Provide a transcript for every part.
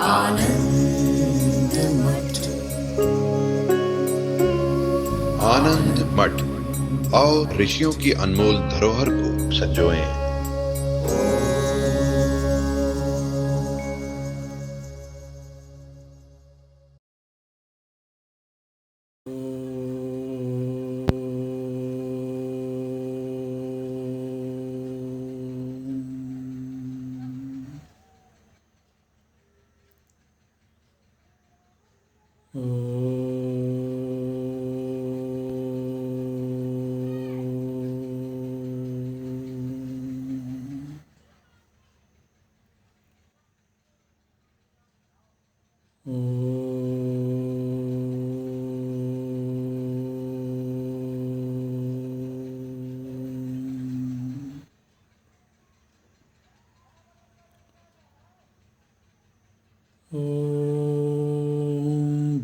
आनंद मठ। आनंद मठ और ऋषियों की अनमोल धरोहर को संजोएं।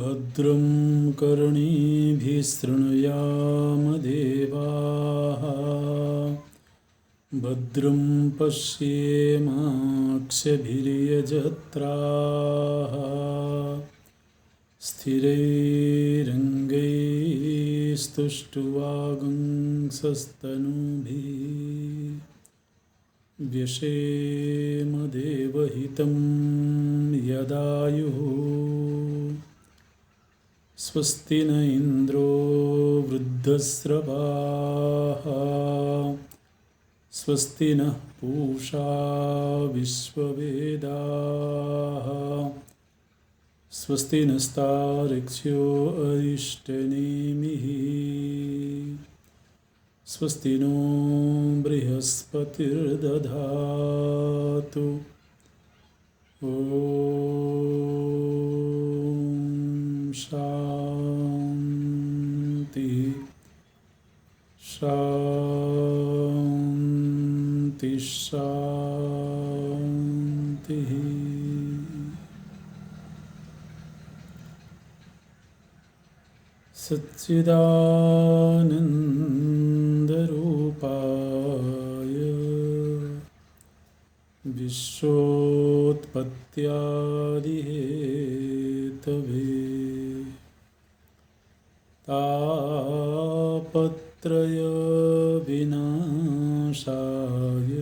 भद्रं कर्णेभिः शृणुयाम देवाः, भद्रं पश्येमाक्षभिर्यजत्राः, स्थिरैरङ्गैस्तुष्ट्वागुंसस्तनूभिः व्यशेम देवहितं यदायुः। स्वस्ति न इन्द्रो वृद्धस्रवाः, स्वस्ति नः पूषा विश्ववेदाः, स्वस्ति नस्तार्क्ष्यो अरिष्टनेमिः, स्वस्ति नो बृहस्पतिर्दधातु। ॐ शान्ति शान्ति शान्तिः। सच्चिदानन्दरूपाय विश्वोत्पत्त्यादिहेतवे तापत्रयविनाशाय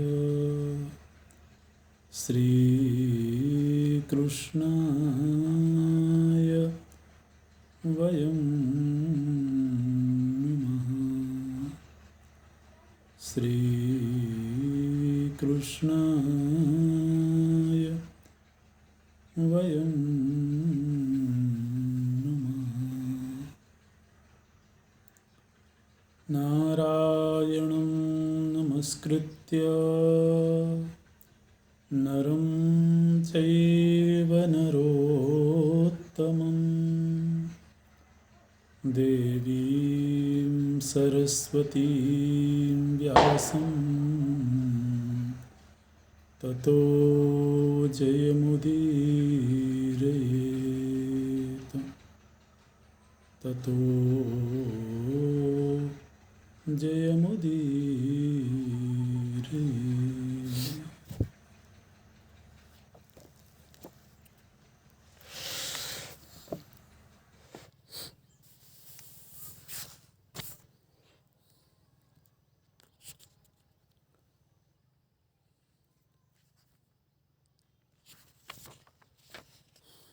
श्रीकृष्णाय वयं नमः। श्रीकृष्णाय वयं नमः। नारायणं नमस्कृत्य नरं चैव नरोत्तमं, देवीं सरस्वतीं व्यासं ततो जयमुदीरयेत्। ततो जयमुदीरयेत्।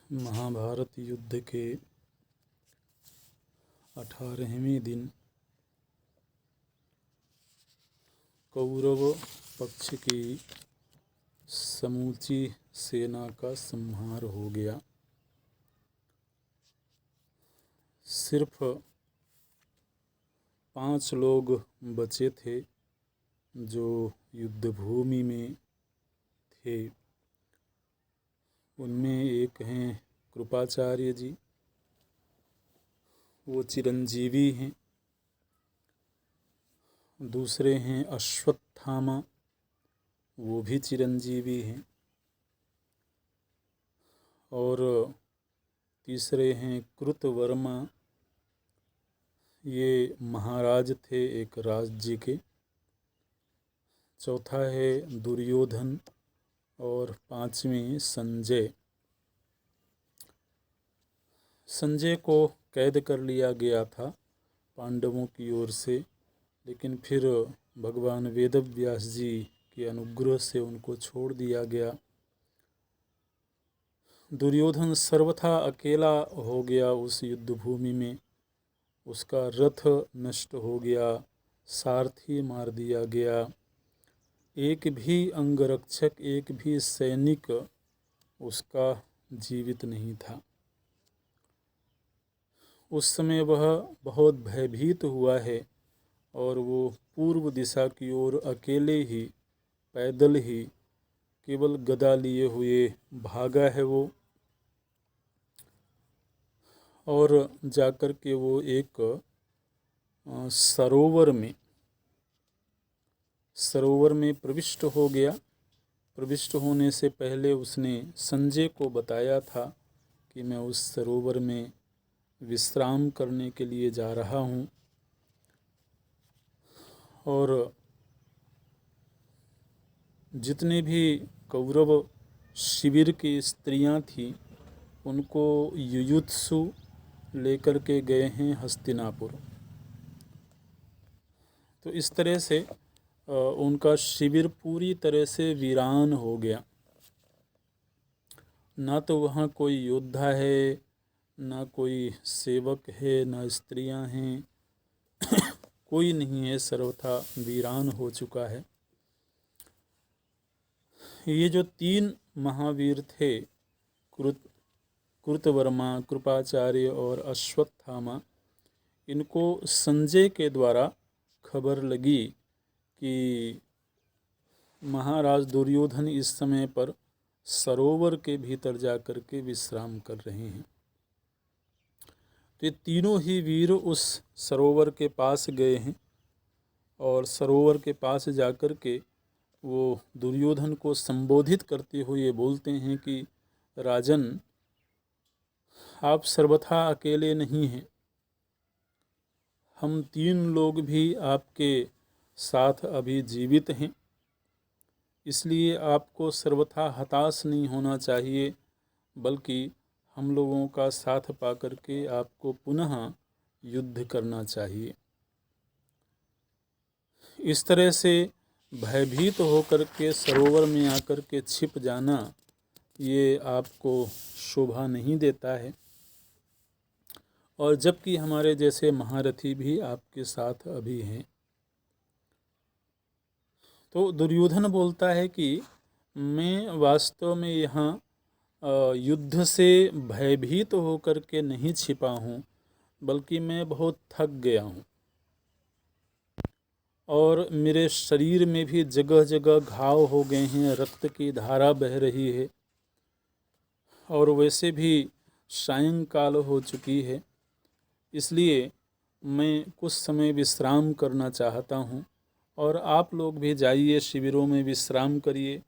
महाभारत युद्ध के 18वें दिन कौरव पक्ष की समूची सेना का संहार हो गया। सिर्फ 5 लोग बचे थे जो युद्धभूमि में थे। उनमें एक हैं कृपाचार्य जी, वो चिरंजीवी हैं। दूसरे हैं अश्वत्थामा, वो भी चिरंजीवी हैं। और तीसरे हैं कृतवर्मा, ये महाराज थे एक राज्य के। चौथा है दुर्योधन और 5वें संजय। संजय को कैद कर लिया गया था पांडवों की ओर से, लेकिन फिर भगवान वेदव्यास जी के अनुग्रह से उनको छोड़ दिया गया। दुर्योधन सर्वथा अकेला हो गया उस युद्ध भूमि में। उसका रथ नष्ट हो गया, सारथी मार दिया गया, एक भी अंगरक्षक, एक भी सैनिक उसका जीवित नहीं था। उस समय वह बहुत भयभीत हुआ है और वो पूर्व दिशा की ओर अकेले ही, पैदल ही, केवल गदा लिए हुए भागा है वो। और जाकर के वो एक सरोवर में प्रविष्ट हो गया। प्रविष्ट होने से पहले उसने संजय को बताया था कि मैं उस सरोवर में विश्राम करने के लिए जा रहा हूँ। और जितने भी कौरव शिविर की स्त्रियां थीं उनको युयुत्सु लेकर के गए हैं हस्तिनापुर। तो इस तरह से उनका शिविर पूरी तरह से वीरान हो गया। ना तो वहाँ कोई योद्धा है, ना कोई सेवक है, ना स्त्रियां हैं, कोई नहीं है, सर्वथा वीरान हो चुका है। ये जो 3 महावीर थे, कृतवर्मा, कृपाचार्य और अश्वत्थामा, इनको संजय के द्वारा खबर लगी कि महाराज दुर्योधन इस समय पर सरोवर के भीतर जाकर के विश्राम कर रहे हैं। तो ये तीनों ही वीर उस सरोवर के पास गए हैं और सरोवर के पास जाकर के वो दुर्योधन को संबोधित करते हुए बोलते हैं कि राजन, आप सर्वथा अकेले नहीं हैं। हम 3 लोग भी आपके साथ अभी जीवित हैं, इसलिए आपको सर्वथा हताश नहीं होना चाहिए, बल्कि हम लोगों का साथ पाकर के आपको पुनः युद्ध करना चाहिए। इस तरह से भयभीत होकर के सरोवर में आकर के छिप जाना ये आपको शोभा नहीं देता है। और जबकि हमारे जैसे महारथी भी आपके साथ अभी हैं। तो दुर्योधन बोलता है कि मैं वास्तव में यहाँ युद्ध से भयभीत होकर के नहीं छिपा हूँ, बल्कि मैं बहुत थक गया हूँ और मेरे शरीर में भी जगह जगह घाव हो गए हैं, रक्त की धारा बह रही है और वैसे भी सायंकाल हो चुकी है। इसलिए मैं कुछ समय विश्राम करना चाहता हूँ और आप लोग भी जाइए शिविरों में विश्राम करिए।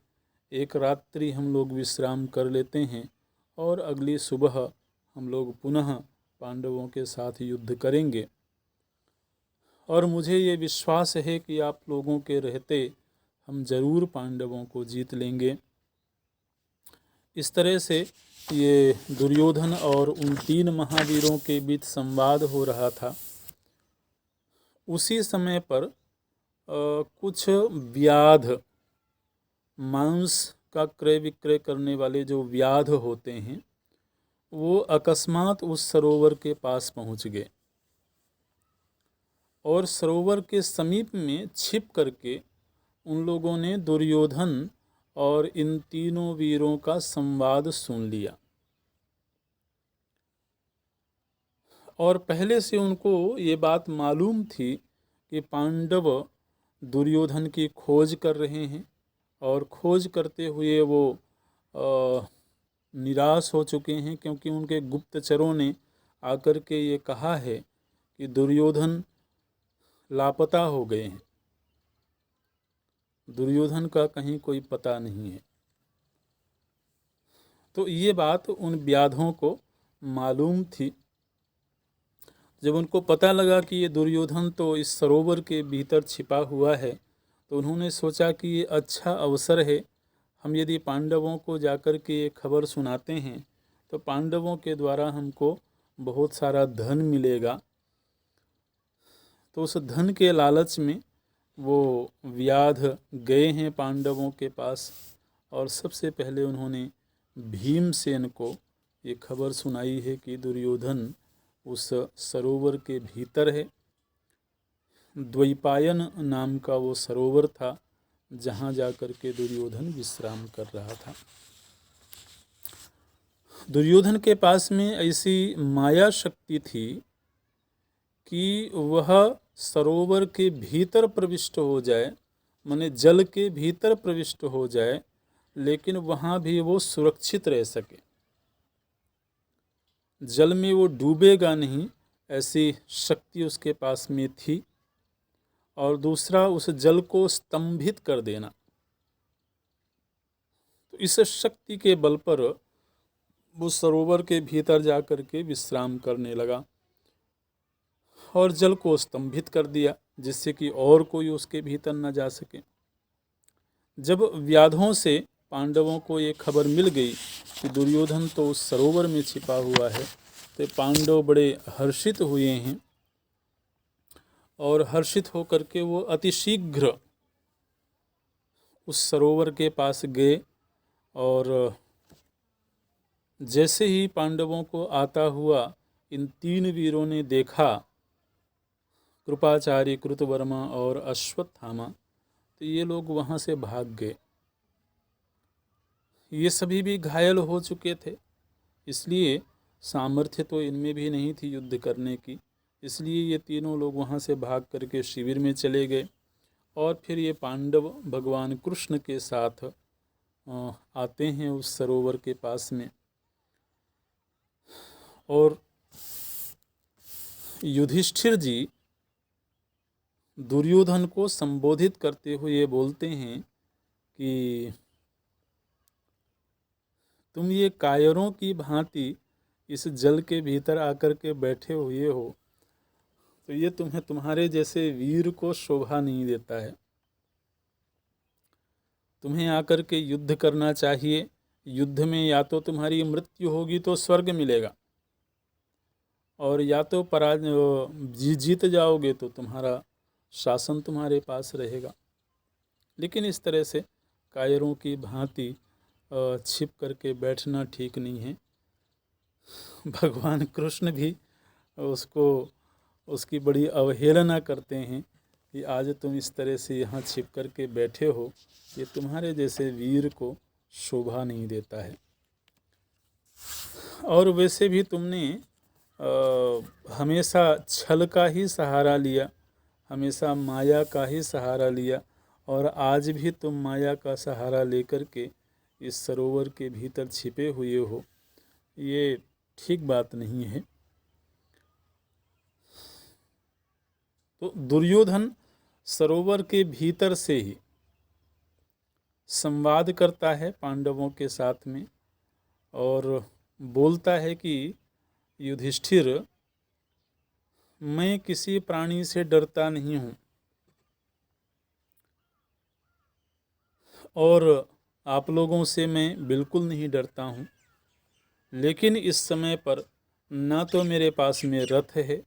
एक रात्रि हम लोग विश्राम कर लेते हैं और अगली सुबह हम लोग पुनः पांडवों के साथ युद्ध करेंगे। और मुझे ये विश्वास है कि आप लोगों के रहते हम जरूर पांडवों को जीत लेंगे। इस तरह से ये दुर्योधन और उन 3 महावीरों के बीच संवाद हो रहा था। उसी समय पर कुछ व्याध, मांस का क्रय विक्रय करने वाले जो व्याध होते हैं, वो अकस्मात उस सरोवर के पास पहुंच गए और सरोवर के समीप में छिप करके उन लोगों ने दुर्योधन और इन तीनों वीरों का संवाद सुन लिया। और पहले से उनको ये बात मालूम थी कि पांडव दुर्योधन की खोज कर रहे हैं और खोज करते हुए वो निराश हो चुके हैं, क्योंकि उनके गुप्तचरों ने आकर के ये कहा है कि दुर्योधन लापता हो गए हैं, दुर्योधन का कहीं कोई पता नहीं है। तो ये बात उन व्याधों को मालूम थी। जब उनको पता लगा कि ये दुर्योधन तो इस सरोवर के भीतर छिपा हुआ है, तो उन्होंने सोचा कि ये अच्छा अवसर है, हम यदि पांडवों को जाकर के ये खबर सुनाते हैं तो पांडवों के द्वारा हमको बहुत सारा धन मिलेगा, तो उस धन के लालच में वो व्याध गए हैं पांडवों के पास और सबसे पहले उन्होंने भीमसेन को ये खबर सुनाई है कि दुर्योधन उस सरोवर के भीतर है। द्वैपायन नाम का वो सरोवर था जहाँ जाकर के दुर्योधन विश्राम कर रहा था। दुर्योधन के पास में ऐसी माया शक्ति थी कि वह सरोवर के भीतर प्रविष्ट हो जाए, माने जल के भीतर प्रविष्ट हो जाए, लेकिन वहाँ भी वो सुरक्षित रह सके, जल में वो डूबेगा नहीं, ऐसी शक्ति उसके पास में थी। और दूसरा, उस जल को स्तंभित कर देना। तो इस शक्ति के बल पर वो सरोवर के भीतर जाकर के विश्राम करने लगा और जल को स्तंभित कर दिया, जिससे कि और कोई उसके भीतर न जा सके। जब व्याधों से पांडवों को ये खबर मिल गई कि दुर्योधन तो उस सरोवर में छिपा हुआ है, तो पांडव बड़े हर्षित हुए हैं और हर्षित होकर के वो अतिशीघ्र उस सरोवर के पास गए। और जैसे ही पांडवों को आता हुआ इन 3 वीरों ने देखा, कृपाचार्य, कृतवर्मा और अश्वत्थामा, तो ये लोग वहाँ से भाग गए। ये सभी भी घायल हो चुके थे, इसलिए सामर्थ्य तो इनमें भी नहीं थी युद्ध करने की, इसलिए ये तीनों लोग वहाँ से भाग करके शिविर में चले गए। और फिर ये पांडव भगवान कृष्ण के साथ आते हैं उस सरोवर के पास में, और युधिष्ठिर जी दुर्योधन को संबोधित करते हुए बोलते हैं कि तुम ये कायरों की भांति इस जल के भीतर आकर के बैठे हुए हो, तो ये तुम्हारे जैसे वीर को शोभा नहीं देता है। तुम्हें आकर के युद्ध करना चाहिए। युद्ध में या तो तुम्हारी मृत्यु होगी तो स्वर्ग मिलेगा, और या तो जीत जाओगे तो तुम्हारा शासन तुम्हारे पास रहेगा। लेकिन इस तरह से कायरों की भांति छिप करके बैठना ठीक नहीं है। भगवान कृष्ण भी उसकी बड़ी अवहेलना करते हैं कि आज तुम इस तरह से यहाँ छिप करके बैठे हो, ये तुम्हारे जैसे वीर को शोभा नहीं देता है। और वैसे भी तुमने हमेशा छल का ही सहारा लिया, हमेशा माया का ही सहारा लिया, और आज भी तुम माया का सहारा लेकर के इस सरोवर के भीतर छिपे हुए हो, ये ठीक बात नहीं है। तो दुर्योधन सरोवर के भीतर से ही संवाद करता है पांडवों के साथ में और बोलता है कि युधिष्ठिर, मैं किसी प्राणी से डरता नहीं हूँ और आप लोगों से मैं बिल्कुल नहीं डरता हूँ, लेकिन इस समय पर ना तो मेरे पास में रथ है,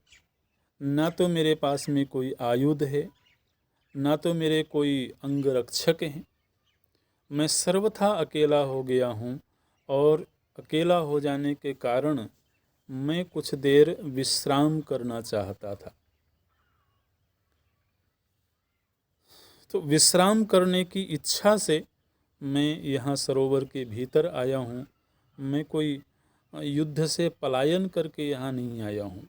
ना तो मेरे पास में कोई आयुध है, ना तो मेरे कोई अंगरक्षक हैं। मैं सर्वथा अकेला हो गया हूँ और अकेला हो जाने के कारण मैं कुछ देर विश्राम करना चाहता था। तो विश्राम करने की इच्छा से मैं यहाँ सरोवर के भीतर आया हूँ, मैं कोई युद्ध से पलायन करके यहाँ नहीं आया हूँ।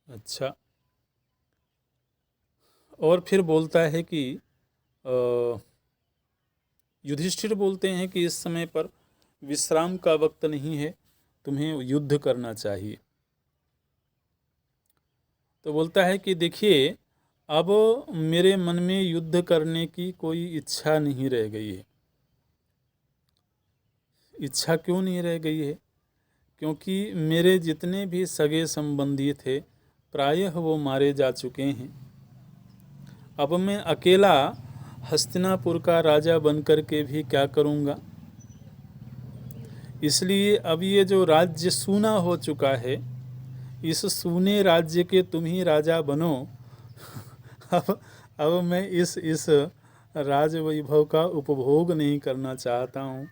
अच्छा, और फिर बोलता है कि युधिष्ठिर बोलते हैं कि इस समय पर विश्राम का वक्त नहीं है, तुम्हें युद्ध करना चाहिए। तो बोलता है कि देखिए, अब मेरे मन में युद्ध करने की कोई इच्छा नहीं रह गई है। इच्छा क्यों नहीं रह गई है? क्योंकि मेरे जितने भी सगे संबंधी थे प्रायः वो मारे जा चुके हैं। अब मैं अकेला हस्तिनापुर का राजा बनकर के भी क्या करूँगा? इसलिए अब ये जो राज्य सूना हो चुका है, इस सूने राज्य के तुम ही राजा बनो। अब मैं इस राज वैभव का उपभोग नहीं करना चाहता हूँ,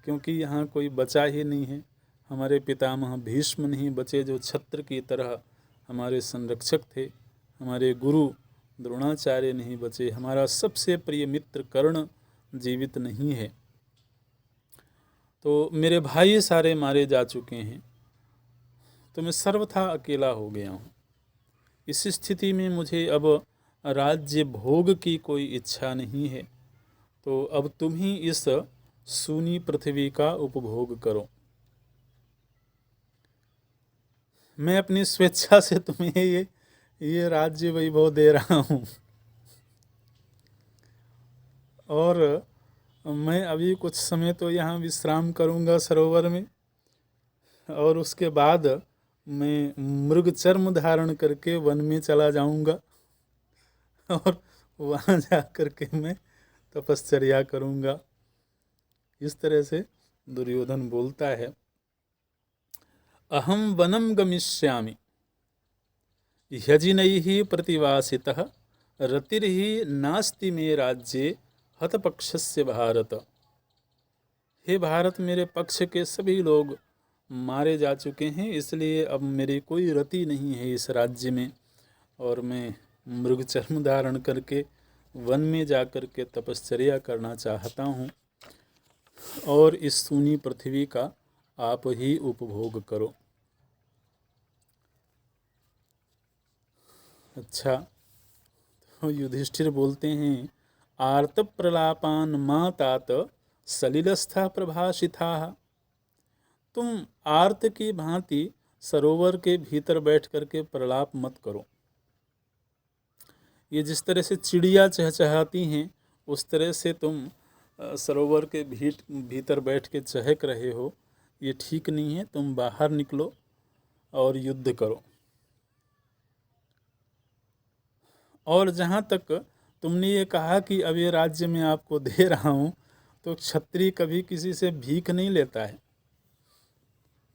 क्योंकि यहाँ कोई बचा ही नहीं है। हमारे पितामह भीष्म नहीं बचे, जो छत्र की तरह हमारे संरक्षक थे। हमारे गुरु द्रोणाचार्य नहीं बचे। हमारा सबसे प्रिय मित्र कर्ण जीवित नहीं है। तो मेरे भाई सारे मारे जा चुके हैं, तो मैं सर्वथा अकेला हो गया हूँ। इस स्थिति में मुझे अब राज्य भोग की कोई इच्छा नहीं है। तो अब तुम ही इस सूनी पृथ्वी का उपभोग करो। मैं अपनी स्वेच्छा से तुम्हें ये राज्य वैभव दे रहा हूँ। और मैं अभी कुछ समय तो यहाँ विश्राम करूँगा सरोवर में, और उसके बाद मैं मृग चर्म धारण करके वन में चला जाऊँगा, और वहाँ जा कर के मैं तपश्चर्या करूँगा। इस तरह से दुर्योधन बोलता है। अहम वनम गमिष्यामि ह्यजिनैः प्रतिवासितः रतिर्हि नास्ति मे राज्ये हतपक्षस्य भारत। हे भारत, मेरे पक्ष के सभी लोग मारे जा चुके हैं, इसलिए अब मेरी कोई रति नहीं है इस राज्य में, और मैं मृग चर्म धारण करके वन में जाकर के तपश्चर्या करना चाहता हूँ, और इस सूनी पृथ्वी का आप ही उपभोग करो। अच्छा, तो युधिष्ठिर बोलते हैं, आर्त प्रलापान मा तात सलिलस्था प्रभाषिता। तुम आर्त की भांति सरोवर के भीतर बैठ करके प्रलाप मत करो। ये जिस तरह से चिड़िया चहचहाती हैं, उस तरह से तुम सरोवर के भीतर बैठ के चहक रहे हो, ये ठीक नहीं है। तुम बाहर निकलो और युद्ध करो। और जहाँ तक तुमने ये कहा कि अब ये राज्य मैं आपको दे रहा हूँ, तो क्षत्रिय कभी किसी से भीख नहीं लेता है।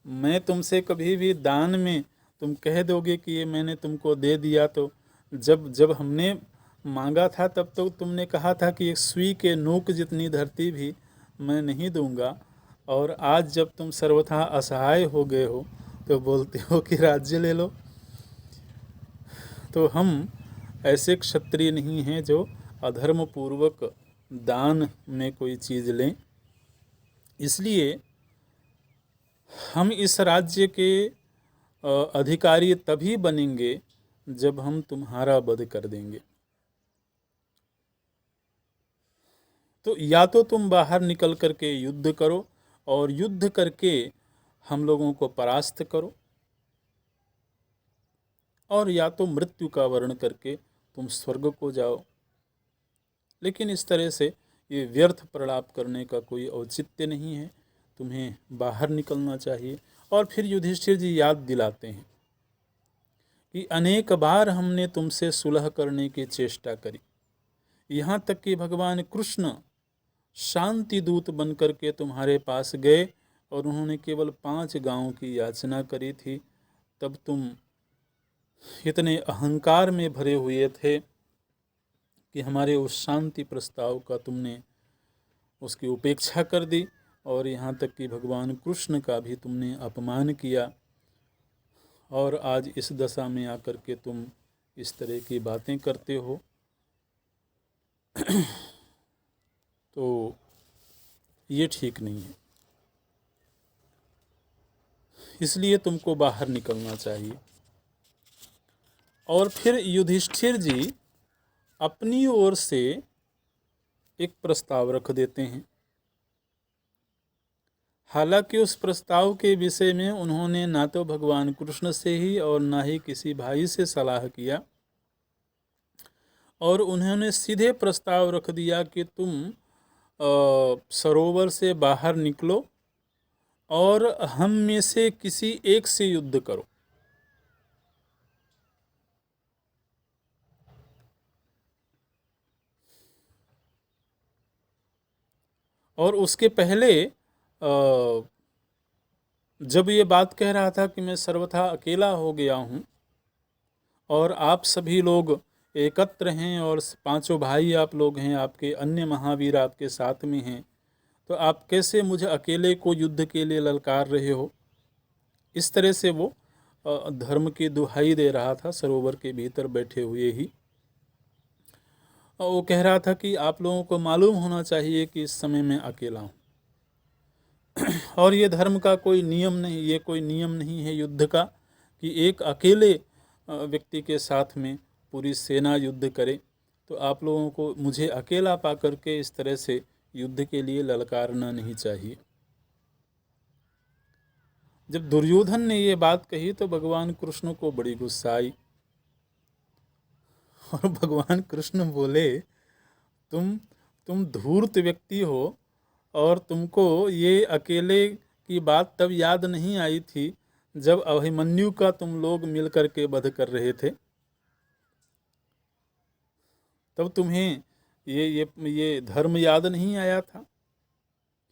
मैं तुमसे कभी भी दान में तुम कह दोगे कि ये मैंने तुमको दे दिया, तो जब हमने मांगा था तब तो तुमने कहा था कि एक सुई के नोक जितनी धरती भी मैं नहीं दूंगा, और आज जब तुम सर्वथा असहाय हो गए हो तो बोलते हो कि राज्य ले लो। तो हम ऐसे क्षत्रिय नहीं हैं जो अधर्म पूर्वक दान में कोई चीज़ लें। इसलिए हम इस राज्य के अधिकारी तभी बनेंगे जब हम तुम्हारा वध कर देंगे। तो या तो तुम बाहर निकल करके युद्ध करो, और युद्ध करके हम लोगों को परास्त करो, और या तो मृत्यु का वर्ण करके तुम स्वर्ग को जाओ। लेकिन इस तरह से ये व्यर्थ प्रलाप करने का कोई औचित्य नहीं है। तुम्हें बाहर निकलना चाहिए। और फिर युधिष्ठिर जी याद दिलाते हैं कि अनेक बार हमने तुमसे सुलह करने की चेष्टा करी, यहाँ तक कि भगवान कृष्ण शांति दूत बनकर के तुम्हारे पास गए, और उन्होंने केवल 5 गांवों की याचना करी थी। तब तुम इतने अहंकार में भरे हुए थे कि हमारे उस शांति प्रस्ताव का तुमने उसकी उपेक्षा कर दी, और यहाँ तक कि भगवान कृष्ण का भी तुमने अपमान किया। और आज इस दशा में आकर के तुम इस तरह की बातें करते हो। तो ये ठीक नहीं है। इसलिए तुमको बाहर निकलना चाहिए। और फिर युधिष्ठिर जी अपनी ओर से एक प्रस्ताव रख देते हैं। हालांकि उस प्रस्ताव के विषय में उन्होंने ना तो भगवान कृष्ण से ही और ना ही किसी भाई से सलाह किया, और उन्होंने सीधे प्रस्ताव रख दिया कि तुम सरोवर से बाहर निकलो और हम में से किसी एक से युद्ध करो। और उसके पहले जब ये बात कह रहा था कि मैं सर्वथा अकेला हो गया हूँ और आप सभी लोग एकत्र हैं और पांचों भाई आप लोग हैं, आपके अन्य महावीर आपके साथ में हैं, तो आप कैसे मुझे अकेले को युद्ध के लिए ललकार रहे हो। इस तरह से वो धर्म की दुहाई दे रहा था सरोवर के भीतर बैठे हुए ही। और वो कह रहा था कि आप लोगों को मालूम होना चाहिए कि इस समय मैं अकेला हूँ और ये धर्म का कोई नियम नहीं, ये कोई नियम नहीं है युद्ध का कि एक अकेले व्यक्ति के साथ में पूरी सेना युद्ध करे। तो आप लोगों को मुझे अकेला पा करके इस तरह से युद्ध के लिए ललकारना नहीं चाहिए। जब दुर्योधन ने ये बात कही तो भगवान कृष्ण को बड़ी गुस्सा आई और भगवान कृष्ण बोले, तुम धूर्त व्यक्ति हो और तुमको ये अकेले की बात तब याद नहीं आई थी जब अभिमन्यु का तुम लोग मिल करके वध कर रहे थे। तब तुम्हें ये धर्म याद नहीं आया था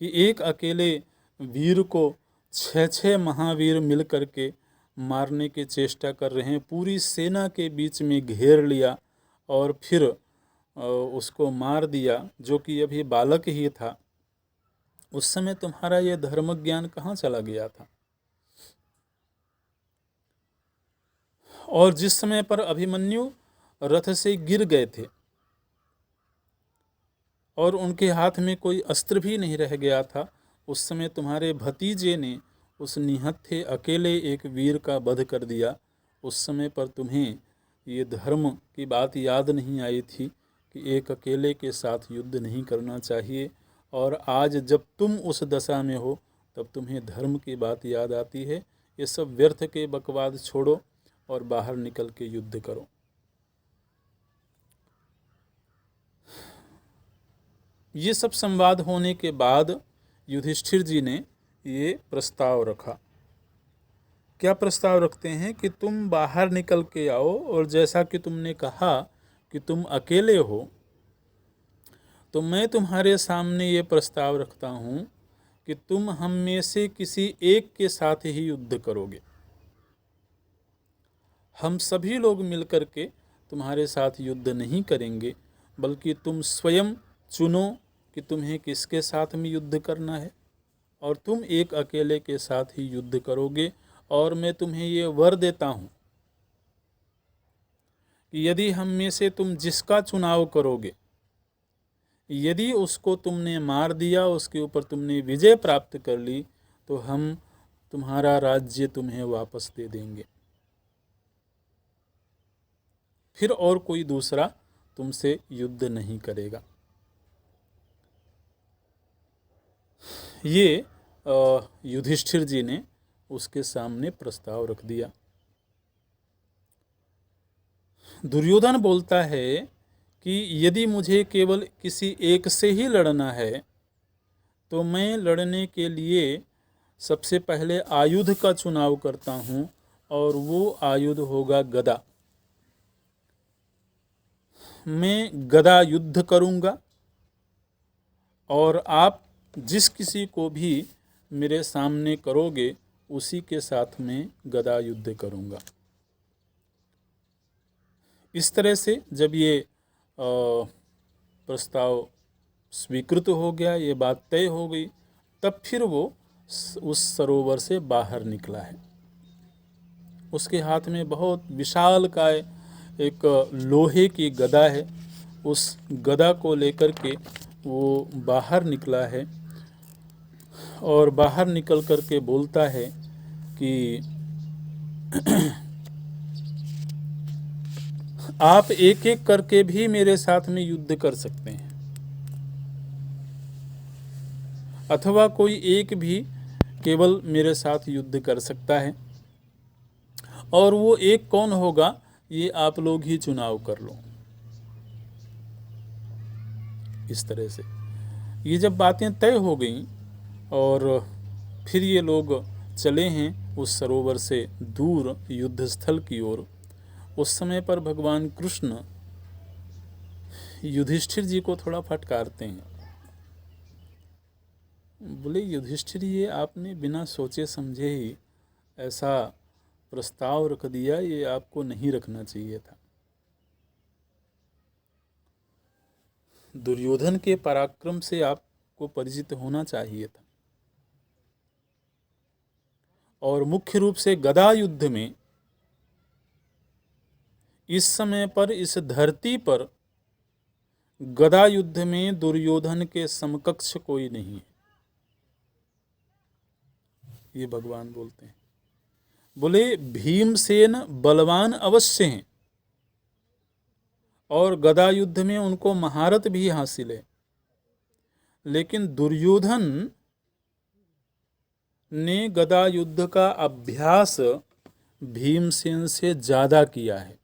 कि एक अकेले वीर को 6 महावीर मिल करके मारने की चेष्टा कर रहे हैं, पूरी सेना के बीच में घेर लिया और फिर उसको मार दिया जो कि अभी बालक ही था। उस समय तुम्हारा ये धर्म ज्ञान कहाँ चला गया था। और जिस समय पर अभिमन्यु रथ से गिर गए थे और उनके हाथ में कोई अस्त्र भी नहीं रह गया था, उस समय तुम्हारे भतीजे ने उस निहत्थे अकेले एक वीर का वध कर दिया। उस समय पर तुम्हें ये धर्म की बात याद नहीं आई थी कि एक अकेले के साथ युद्ध नहीं करना चाहिए। और आज जब तुम उस दशा में हो तब तुम्हें धर्म की बात याद आती है। ये सब व्यर्थ के बकवाद छोड़ो और बाहर निकल के युद्ध करो। ये सब संवाद होने के बाद युधिष्ठिर जी ने ये प्रस्ताव रखा। क्या प्रस्ताव रखते हैं कि तुम बाहर निकल के आओ और जैसा कि तुमने कहा कि तुम अकेले हो, तो मैं तुम्हारे सामने ये प्रस्ताव रखता हूँ कि तुम हम में से किसी एक के साथ ही युद्ध करोगे। हम सभी लोग मिलकर के तुम्हारे साथ युद्ध नहीं करेंगे, बल्कि तुम स्वयं चुनो कि तुम्हें किसके साथ में युद्ध करना है और तुम एक अकेले के साथ ही युद्ध करोगे। और मैं तुम्हें ये वर देता हूँ कि यदि हम में से तुम जिसका चुनाव करोगे, यदि उसको तुमने मार दिया, उसके ऊपर तुमने विजय प्राप्त कर ली, तो हम तुम्हारा राज्य तुम्हें वापस दे देंगे। फिर और कोई दूसरा तुमसे युद्ध नहीं करेगा। ये युधिष्ठिर जी ने उसके सामने प्रस्ताव रख दिया। दुर्योधन बोलता है कि यदि मुझे केवल किसी एक से ही लड़ना है तो मैं लड़ने के लिए सबसे पहले आयुध का चुनाव करता हूँ और वो आयुध होगा गदा। मैं गदा युद्ध करूँगा और आप जिस किसी को भी मेरे सामने करोगे उसी के साथ में गदा युद्ध करूँगा। इस तरह से जब ये प्रस्ताव स्वीकृत हो गया, ये बात तय हो गई, तब फिर वो उस सरोवर से बाहर निकला है। उसके हाथ में बहुत विशाल का एक लोहे की गदा है। उस गदा को लेकर के वो बाहर निकला है और बाहर निकल कर के बोलता है कि आप एक एक करके भी मेरे साथ में युद्ध कर सकते हैं, अथवा कोई एक भी केवल मेरे साथ युद्ध कर सकता है, और वो एक कौन होगा ये आप लोग ही चुनाव कर लो। इस तरह से ये जब बातें तय हो गईं और फिर ये लोग चले हैं उस सरोवर से दूर युद्ध स्थल की ओर, उस समय पर भगवान कृष्ण युधिष्ठिर जी को थोड़ा फटकारते हैं बोले युधिष्ठिर, ये आपने बिना सोचे समझे ही ऐसा प्रस्ताव रख दिया, ये आपको नहीं रखना चाहिए था। दुर्योधन के पराक्रम से आपको परिचित होना चाहिए था, और मुख्य रूप से गदा युद्ध में इस समय पर इस धरती पर गदा युद्ध में दुर्योधन के समकक्ष कोई नहीं है, ये भगवान बोलते हैं। बोले भीमसेन बलवान अवश्य हैं और गदा युद्ध में उनको महारत भी हासिल है, लेकिन दुर्योधन ने गदा युद्ध का अभ्यास भीमसेन से ज्यादा किया है।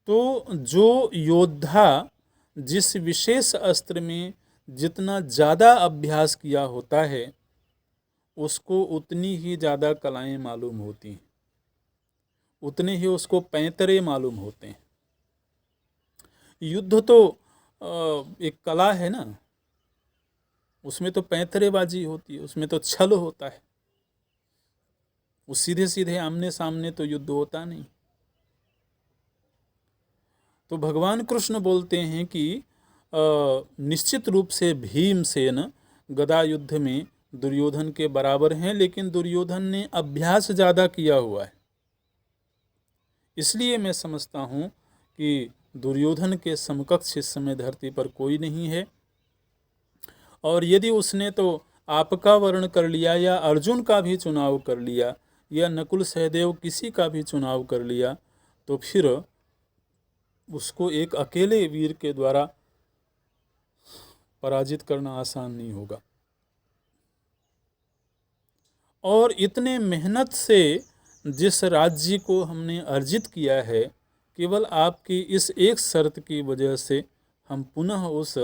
तो जो योद्धा जिस विशेष अस्त्र में जितना ज़्यादा अभ्यास किया होता है, उसको उतनी ही ज़्यादा कलाएं मालूम होती हैं, उतने ही उसको पैंतरे मालूम होते हैं। युद्ध तो एक कला है ना, उसमें तो पैंतरेबाजी होती है, उसमें तो छल होता है। उस सीधे सीधे आमने सामने तो युद्ध होता नहीं। तो भगवान कृष्ण बोलते हैं कि निश्चित रूप से भीमसेन गदा युद्ध में दुर्योधन के बराबर हैं, लेकिन दुर्योधन ने अभ्यास ज़्यादा किया हुआ है। इसलिए मैं समझता हूँ कि दुर्योधन के समकक्ष इस समय धरती पर कोई नहीं है। और यदि उसने तो आपका वर्ण कर लिया या अर्जुन का भी चुनाव कर लिया या नकुल सहदेव किसी का भी चुनाव कर लिया, तो फिर उसको एक अकेले वीर के द्वारा पराजित करना आसान नहीं होगा। और इतने मेहनत से जिस राज्य को हमने अर्जित किया है, केवल आपकी इस एक शर्त की वजह से हम पुनः उस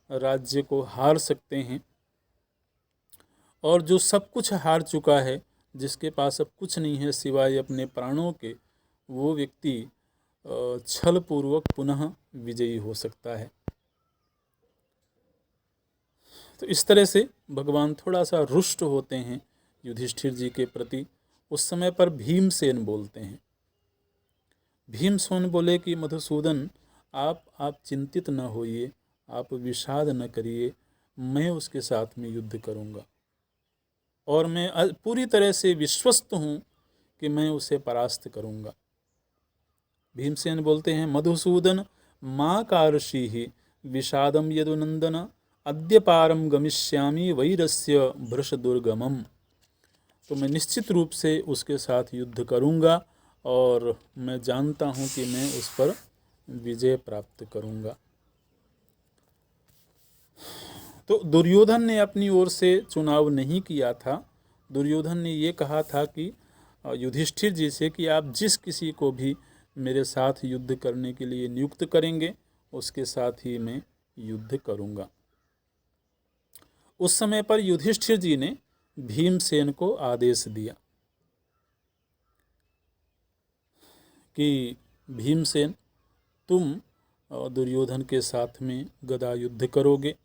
राज्य को हार सकते हैं। और जो सब कुछ हार चुका है, जिसके पास अब कुछ नहीं है सिवाय अपने प्राणों के, वो व्यक्ति छल पूर्वक पुनः विजयी हो सकता है। तो इस तरह से भगवान थोड़ा सा रुष्ट होते हैं युधिष्ठिर जी के प्रति। उस समय पर भीमसेन बोलते हैं। भीमसेन बोले कि मधुसूदन, आप चिंतित न होइए, आप विषाद न करिए, मैं उसके साथ में युद्ध करूंगा और मैं पूरी तरह से विश्वस्त हूँ कि मैं उसे परास्त करूंगा। भीमसेन बोलते हैं, मधुसूदन माँ कार्षि विषादम यदुनंदन अद्य पारम गमिष्यामि वैरस्य भृश दुर्गमम। तो मैं निश्चित रूप से उसके साथ युद्ध करूंगा और मैं जानता हूं कि मैं उस पर विजय प्राप्त करूंगा। तो दुर्योधन ने अपनी ओर से चुनाव नहीं किया था। दुर्योधन ने ये कहा था कि युधिष्ठिर जी से कि आप जिस किसी को भी मेरे साथ युद्ध करने के लिए नियुक्त करेंगे, उसके साथ ही मैं युद्ध करूंगा। उस समय पर युधिष्ठिर जी ने भीमसेन को आदेश दिया कि भीमसेन, तुम दुर्योधन के साथ में गदा युद्ध करोगे,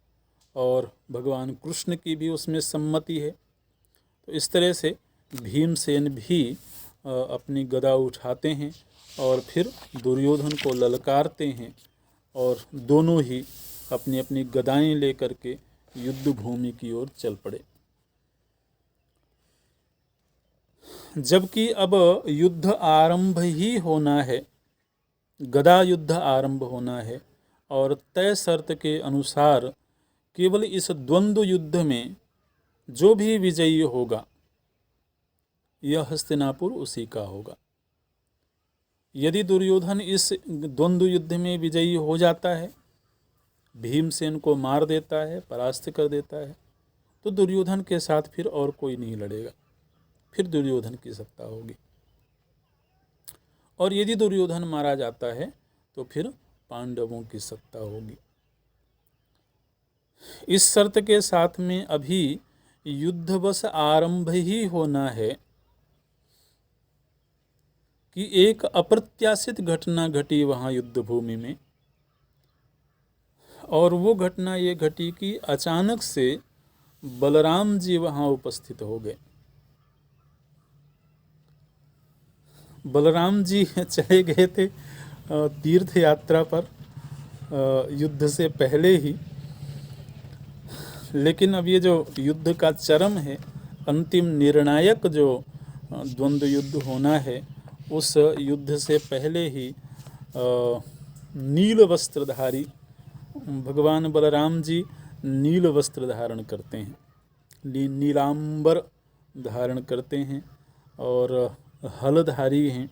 और भगवान कृष्ण की भी उसमें सम्मति है। तो इस तरह से भीमसेन भी अपनी गदा उठाते हैं और फिर दुर्योधन को ललकारते हैं, और दोनों ही अपनी अपनी गदाएं लेकर के युद्ध भूमि की ओर चल पड़े। जबकि अब युद्ध आरंभ ही होना है, गदा युद्ध आरंभ होना है, और तय शर्त के अनुसार केवल इस द्वंद्व युद्ध में जो भी विजयी होगा, यह हस्तिनापुर उसी का होगा। यदि दुर्योधन इस द्वंद्व युद्ध में विजयी हो जाता है, भीमसेन को मार देता है, परास्त कर देता है, तो दुर्योधन के साथ फिर और कोई नहीं लड़ेगा, फिर दुर्योधन की सत्ता होगी। और यदि दुर्योधन मारा जाता है तो फिर पांडवों की सत्ता होगी। इस शर्त के साथ में अभी युद्ध बस आरंभ ही होना है कि एक अप्रत्याशित घटना घटी वहां युद्ध भूमि में। और वो घटना ये घटी कि अचानक से बलराम जी वहाँ उपस्थित हो गए। बलराम जी चले गए थे तीर्थ यात्रा पर युद्ध से पहले ही, लेकिन अब ये जो युद्ध का चरम है, अंतिम निर्णायक जो द्वंद्व युद्ध होना है, उस युद्ध से पहले ही नील वस्त्रधारी भगवान बलराम जी नील वस्त्र धारण करते हैं, नीलांबर धारण करते हैं और हलधारी हैं।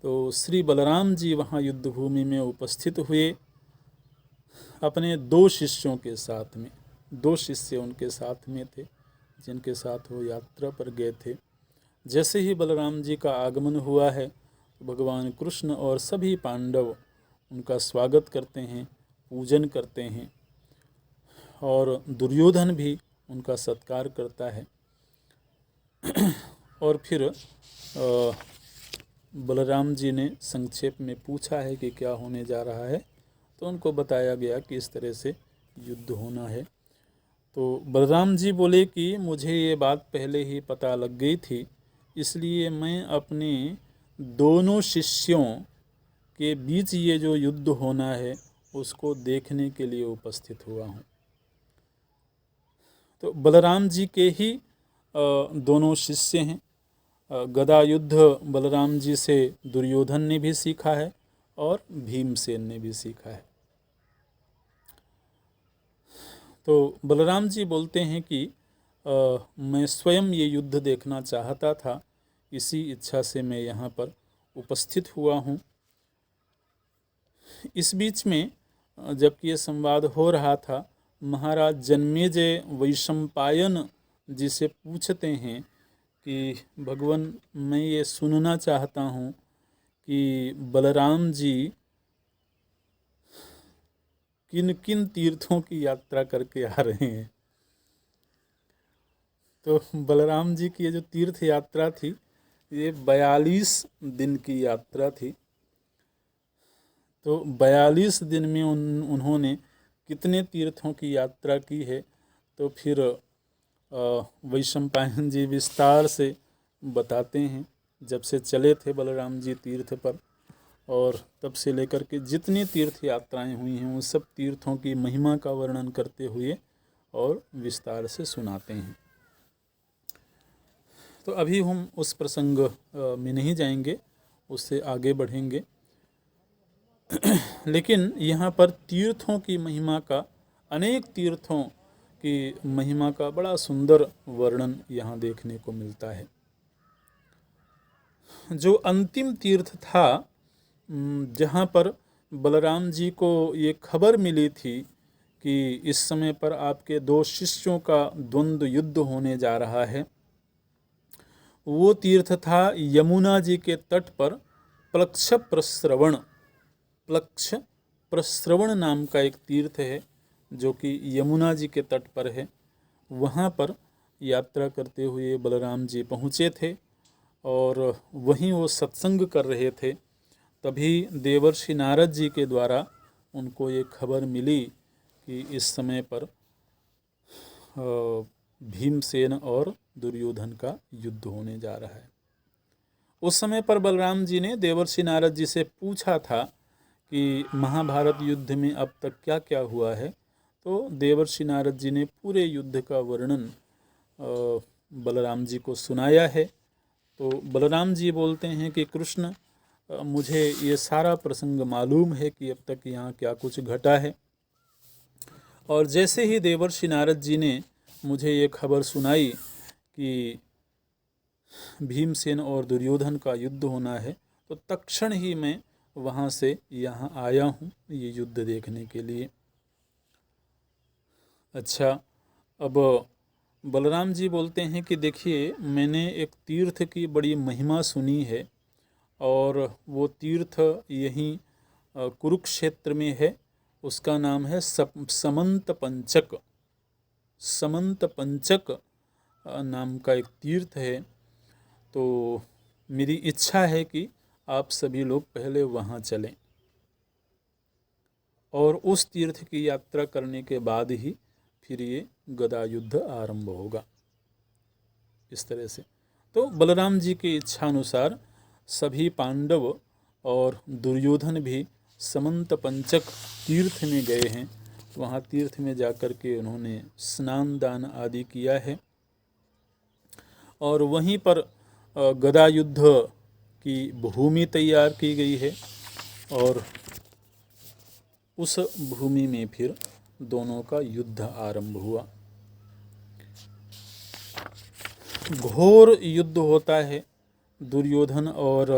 तो श्री बलराम जी वहाँ युद्ध भूमि में उपस्थित हुए अपने 2 शिष्यों के साथ में। 2 शिष्य उनके साथ में थे जिनके साथ वो यात्रा पर गए थे। जैसे ही बलराम जी का आगमन हुआ है, भगवान कृष्ण और सभी पांडव उनका स्वागत करते हैं, पूजन करते हैं और दुर्योधन भी उनका सत्कार करता है। और फिर बलराम जी ने संक्षेप में पूछा है कि क्या होने जा रहा है, तो उनको बताया गया कि इस तरह से युद्ध होना है। तो बलराम जी बोले कि मुझे ये बात पहले ही पता लग गई थी, इसलिए मैं अपने दोनों शिष्यों के बीच ये जो युद्ध होना है उसको देखने के लिए उपस्थित हुआ हूँ। तो बलराम जी के ही दोनों शिष्य हैं। गदा युद्ध बलराम जी से दुर्योधन ने भी सीखा है और भीमसेन ने भी सीखा है। तो बलराम जी बोलते हैं कि मैं स्वयं ये युद्ध देखना चाहता था, इसी इच्छा से मैं यहाँ पर उपस्थित हुआ हूँ। इस बीच में जबकि ये संवाद हो रहा था, महाराज जन्मेजय वैशंपायन जी से पूछते हैं कि भगवान, मैं ये सुनना चाहता हूँ कि बलराम जी किन किन तीर्थों की यात्रा करके आ रहे हैं। तो बलराम जी की ये जो तीर्थ यात्रा थी, ये 42 दिन की यात्रा थी। तो 42 दिन में उन्होंने कितने तीर्थों की यात्रा की है, तो फिर वैशंपायन जी विस्तार से बताते हैं। जब से चले थे बलराम जी तीर्थ पर, और तब से लेकर के जितनी तीर्थ यात्राएं हुई हैं, उन सब तीर्थों की महिमा का वर्णन करते हुए और विस्तार से सुनाते हैं। तो अभी हम उस प्रसंग में नहीं जाएंगे, उससे आगे बढ़ेंगे। लेकिन यहाँ पर तीर्थों की महिमा का, अनेक तीर्थों की महिमा का बड़ा सुंदर वर्णन यहाँ देखने को मिलता है। जो अंतिम तीर्थ था, जहाँ पर बलराम जी को ये खबर मिली थी कि इस समय पर आपके 2 शिष्यों का द्वंद्व युद्ध होने जा रहा है, वो तीर्थ था यमुना जी के तट पर प्लक्ष प्रस्रवण। प्लक्ष प्रस्रवण नाम का एक तीर्थ है जो कि यमुना जी के तट पर है। वहाँ पर यात्रा करते हुए बलराम जी पहुँचे थे और वहीं वो सत्संग कर रहे थे। तभी देवर्षि नारद जी के द्वारा उनको ये खबर मिली कि इस समय पर भीमसेन और दुर्योधन का युद्ध होने जा रहा है। उस समय पर बलराम जी ने देवर्षि नारद जी से पूछा था कि महाभारत युद्ध में अब तक क्या क्या हुआ है। तो देवर्षि नारद जी ने पूरे युद्ध का वर्णन बलराम जी को सुनाया है। तो बलराम जी बोलते हैं कि कृष्ण, मुझे ये सारा प्रसंग मालूम है कि अब तक यहाँ क्या कुछ घटा है। और जैसे ही देवर्षि नारद जी ने मुझे ये खबर सुनाई कि भीमसेन और दुर्योधन का युद्ध होना है, तो तत्क्षण ही मैं वहाँ से यहाँ आया हूँ ये युद्ध देखने के लिए। अच्छा, अब बलराम जी बोलते हैं कि देखिए, मैंने एक तीर्थ की बड़ी महिमा सुनी है और वो तीर्थ यहीं कुरुक्षेत्र में है। उसका नाम है समंत पंचक। समंत पंचक नाम का एक तीर्थ है। तो मेरी इच्छा है कि आप सभी लोग पहले वहाँ चलें। और उस तीर्थ की यात्रा करने के बाद ही फिर ये गदा युद्ध आरंभ होगा। इस तरह से तो बलराम जी की इच्छा अनुसार सभी पांडव और दुर्योधन भी समंत पंचक तीर्थ में गए हैं। वहाँ तीर्थ में जाकर के उन्होंने स्नान दान आदि किया है और वहीं पर गदा युद्ध की भूमि तैयार की गई है और उस भूमि में फिर दोनों का युद्ध आरंभ हुआ। घोर युद्ध होता है दुर्योधन और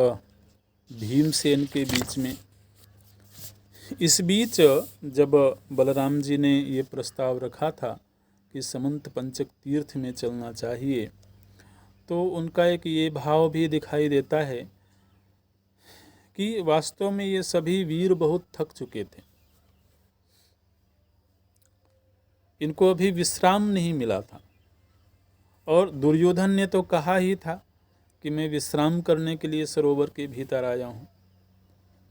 भीमसेन के बीच में। इस बीच जब बलराम जी ने ये प्रस्ताव रखा था कि समंत पंचक तीर्थ में चलना चाहिए, तो उनका एक ये भाव भी दिखाई देता है कि वास्तव में ये सभी वीर बहुत थक चुके थे, इनको अभी विश्राम नहीं मिला था। और दुर्योधन ने तो कहा ही था कि मैं विश्राम करने के लिए सरोवर के भीतर आया हूँ,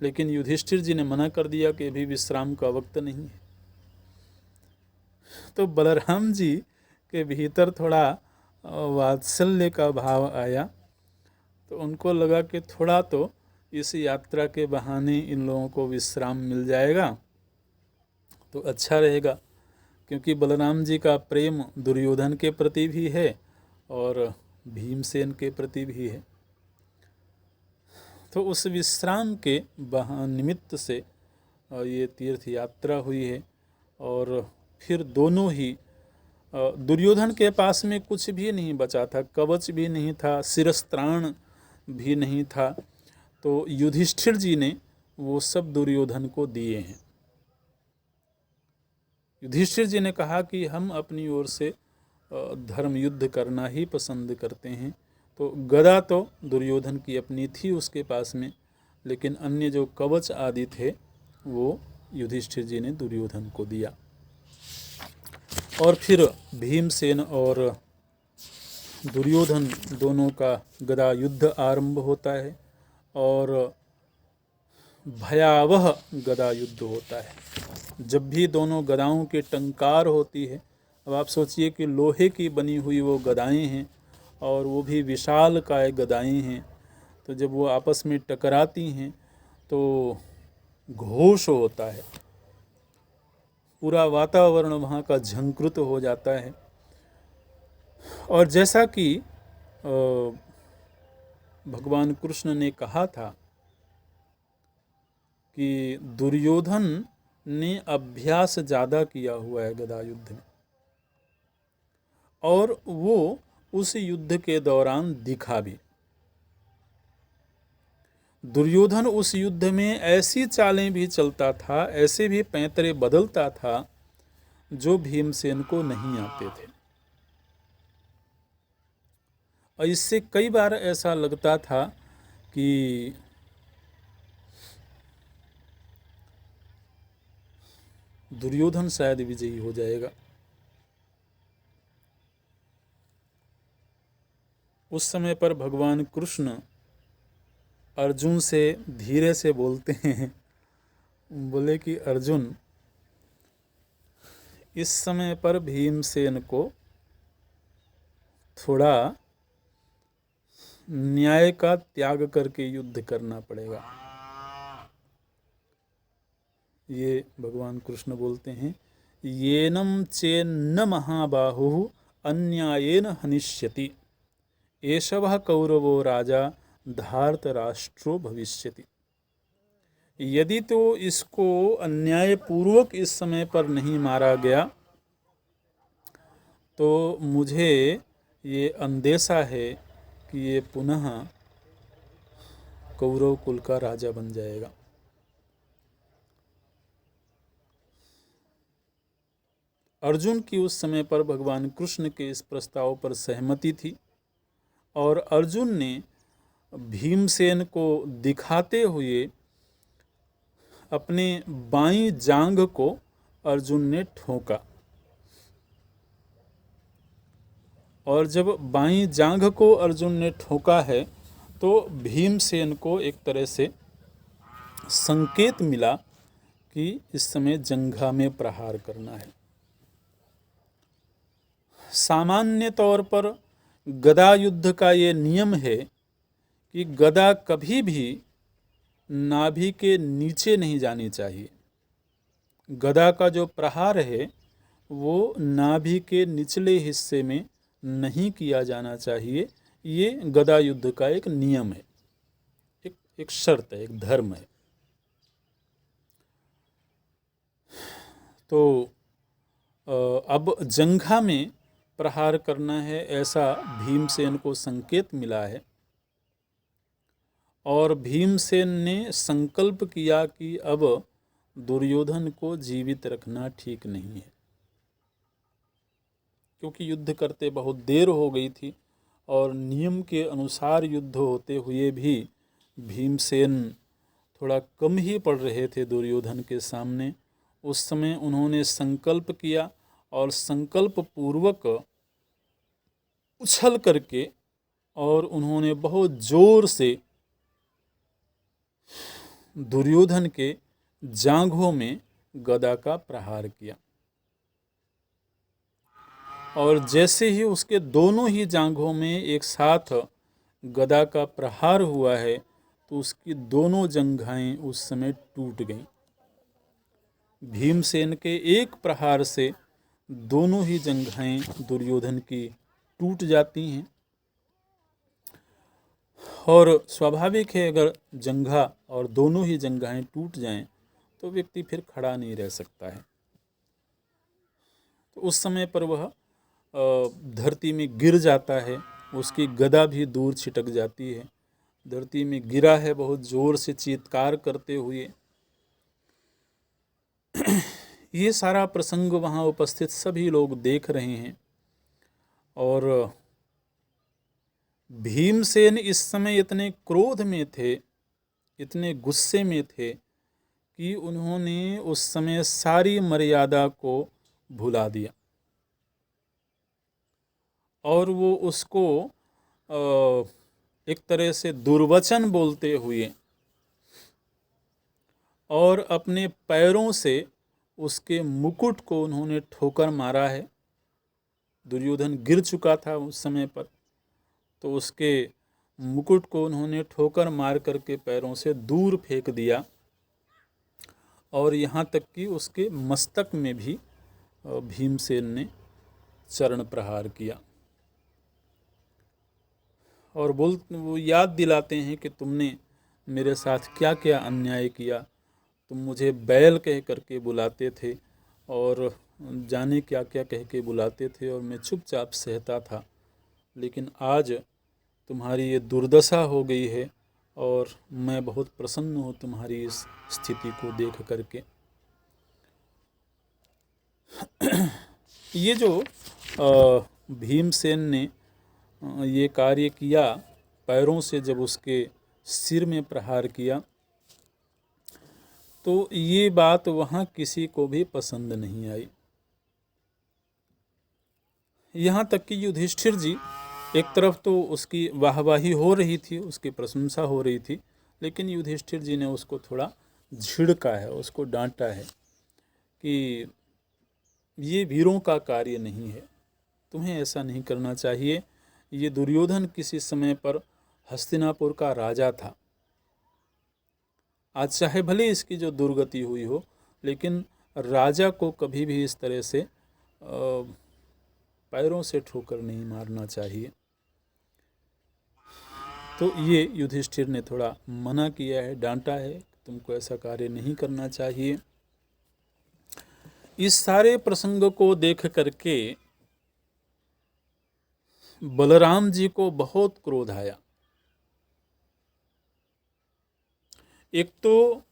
लेकिन युधिष्ठिर जी ने मना कर दिया कि अभी विश्राम का वक्त नहीं है। तो बलराम जी के भीतर थोड़ा वात्सल्य का भाव आया, तो उनको लगा कि थोड़ा तो इस यात्रा के बहाने इन लोगों को विश्राम मिल जाएगा तो अच्छा रहेगा, क्योंकि बलराम जी का प्रेम दुर्योधन के प्रति भी है और भीमसेन के प्रति भी है। तो उस विश्राम के निमित्त से ये तीर्थ यात्रा हुई है। और फिर दोनों ही, दुर्योधन के पास में कुछ भी नहीं बचा था, कवच भी नहीं था, शिरस्त्राण भी नहीं था, तो युधिष्ठिर जी ने वो सब दुर्योधन को दिए हैं। युधिष्ठिर जी ने कहा कि हम अपनी ओर से धर्म युद्ध करना ही पसंद करते हैं। तो गदा तो दुर्योधन की अपनी थी उसके पास में, लेकिन अन्य जो कवच आदि थे वो युधिष्ठिर जी ने दुर्योधन को दिया। और फिर भीमसेन और दुर्योधन दोनों का गदा युद्ध आरंभ होता है और भयावह गदा युद्ध होता है। जब भी दोनों गदाओं की टंकार होती है, अब आप सोचिए कि लोहे की बनी हुई वो गदाएं हैं और वो भी विशालकाय गदाएं हैं, तो जब वो आपस में टकराती हैं तो घोष होता है, पूरा वातावरण वहाँ का झंकृत हो जाता है। और जैसा कि भगवान कृष्ण ने कहा था कि दुर्योधन ने अभ्यास ज़्यादा किया हुआ है गदा युद्ध में, और वो उस युद्ध के दौरान दिखा भी। दुर्योधन उस युद्ध में ऐसी चालें भी चलता था, ऐसे भी पैंतरे बदलता था जो भीमसेन को नहीं आते थे। और इससे कई बार ऐसा लगता था कि दुर्योधन शायद विजयी हो जाएगा। उस समय पर भगवान कृष्ण अर्जुन से धीरे से बोलते हैं, बोले कि अर्जुन, इस समय पर भीमसेन को थोड़ा न्याय का त्याग करके युद्ध करना पड़ेगा। ये भगवान कृष्ण बोलते हैं, येनम चेन्न महाबाहु अन्यायेन हनिष्यति एषवः कौरवो राजा धार्तराष्ट्रो भविष्यति। यदि तो इसको अन्यायपूर्वक इस समय पर नहीं मारा गया तो मुझे ये अंदेशा है कि ये पुनः कौरव कुल का राजा बन जाएगा। अर्जुन की उस समय पर भगवान कृष्ण के इस प्रस्ताव पर सहमति थी और अर्जुन ने भीमसेन को दिखाते हुए अपने बाईं जांघ को अर्जुन ने ठोका, और जब बाईं जांघ को अर्जुन ने ठोका है तो भीमसेन को एक तरह से संकेत मिला कि इस समय जंघा में प्रहार करना है। सामान्य तौर पर गदा युद्ध का ये नियम है कि गदा कभी भी नाभि के नीचे नहीं जानी चाहिए। गदा का जो प्रहार है वो नाभि के निचले हिस्से में नहीं किया जाना चाहिए। ये गदा युद्ध का एक नियम है, एक शर्त है, एक धर्म है। तो अब जंघा में प्रहार करना है, ऐसा भीमसेन को संकेत मिला है और भीमसेन ने संकल्प किया कि अब दुर्योधन को जीवित रखना ठीक नहीं है, क्योंकि युद्ध करते बहुत देर हो गई थी और नियम के अनुसार युद्ध होते हुए भी भीमसेन थोड़ा कम ही पड़ रहे थे दुर्योधन के सामने। उस समय उन्होंने संकल्प किया और संकल्प पूर्वक उछल करके और उन्होंने बहुत जोर से दुर्योधन के जांघों में गदा का प्रहार किया और जैसे ही उसके दोनों ही जांघों में एक साथ गदा का प्रहार हुआ है तो उसकी दोनों जंघाएं उस समय टूट गईं। भीमसेन के एक प्रहार से दोनों ही जंघाएं दुर्योधन की टूट जाती हैं और स्वाभाविक है अगर जंघा और दोनों ही जंघाएं टूट जाएं तो व्यक्ति फिर खड़ा नहीं रह सकता है। तो उस समय पर वह धरती में गिर जाता है, उसकी गदा भी दूर छिटक जाती है। धरती में गिरा है बहुत जोर से चीत्कार करते हुए। ये सारा प्रसंग वहाँ उपस्थित सभी लोग देख रहे हैं और भीमसेन इस समय इतने क्रोध में थे, इतने गुस्से में थे कि उन्होंने उस समय सारी मर्यादा को भुला दिया और वो उसको एक तरह से दुर्वचन बोलते हुए और अपने पैरों से उसके मुकुट को उन्होंने ठोकर मारा है। दुर्योधन गिर चुका था उस समय पर, तो उसके मुकुट को उन्होंने ठोकर मार करके पैरों से दूर फेंक दिया और यहाँ तक कि उसके मस्तक में भी भीमसेन ने चरण प्रहार किया और वो याद दिलाते हैं कि तुमने मेरे साथ क्या क्या अन्याय किया। तुम मुझे बैल कह करके बुलाते थे और जाने क्या क्या कह के बुलाते थे और मैं चुपचाप सहता था, लेकिन आज तुम्हारी ये दुर्दशा हो गई है और मैं बहुत प्रसन्न हूँ तुम्हारी इस स्थिति को देख करके। ये जो भीमसेन ने ये कार्य किया, पैरों से जब उसके सिर में प्रहार किया, तो ये बात वहाँ किसी को भी पसंद नहीं आई। यहाँ तक कि युधिष्ठिर जी, एक तरफ तो उसकी वाहवाही हो रही थी, उसकी प्रशंसा हो रही थी, लेकिन युधिष्ठिर जी ने उसको थोड़ा झिड़का है, उसको डांटा है कि ये वीरों का कार्य नहीं है, तुम्हें ऐसा नहीं करना चाहिए। ये दुर्योधन किसी समय पर हस्तिनापुर का राजा था। आज चाहे भले इसकी जो दुर्गति हुई हो, लेकिन राजा को कभी भी इस तरह से पैरों से ठोकर नहीं मारना चाहिए। तो ये युधिष्ठिर ने थोड़ा मना किया है, डांटा है, तुमको ऐसा कार्य नहीं करना चाहिए। इस सारे प्रसंग को देख करके बलराम जी को बहुत क्रोध आया। एक तो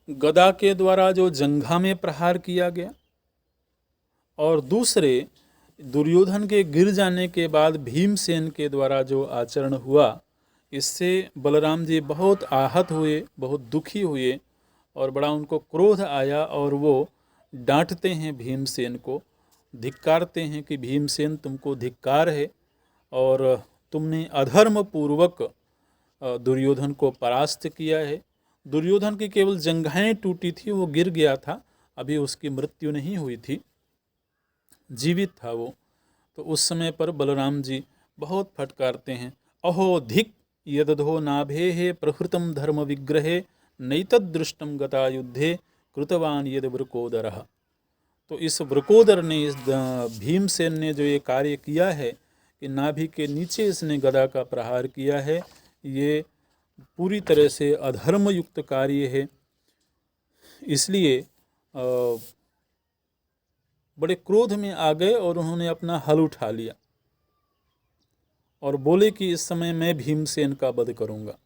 गदा के द्वारा जो जंघा में प्रहार किया गया और दूसरे दुर्योधन के गिर जाने के बाद भीमसेन के द्वारा जो आचरण हुआ, इससे बलराम जी बहुत आहत हुए, बहुत दुखी हुए और बड़ा उनको क्रोध आया और वो डांटते हैं भीमसेन को, धिक्कारते हैं कि भीमसेन तुमको धिक्कार है और तुमने अधर्म पूर्वक दुर्योधन को परास्त किया है दुर्योधन की केवल जंघाएं टूटी थी, वो गिर गया था, अभी उसकी मृत्यु नहीं हुई थी, जीवित था वो। तो उस समय पर बलराम जी बहुत फटकारते हैं, अहो धिक यदधो नाभे प्रहृतम धर्म विग्रहे नैतदृष्टम गता युद्धे कृतवान यद वृकोदरः। तो इस वृकोदर ने, इस भीमसेन ने जो ये कार्य किया है कि नाभि के नीचे इसने गदा का प्रहार किया है, ये पूरी तरह से अधर्म युक्त कार्य है। इसलिए बड़े क्रोध में आ गए और उन्होंने अपना हल उठा लिया और बोले कि इस समय मैं भीमसेन का वध करूंगा।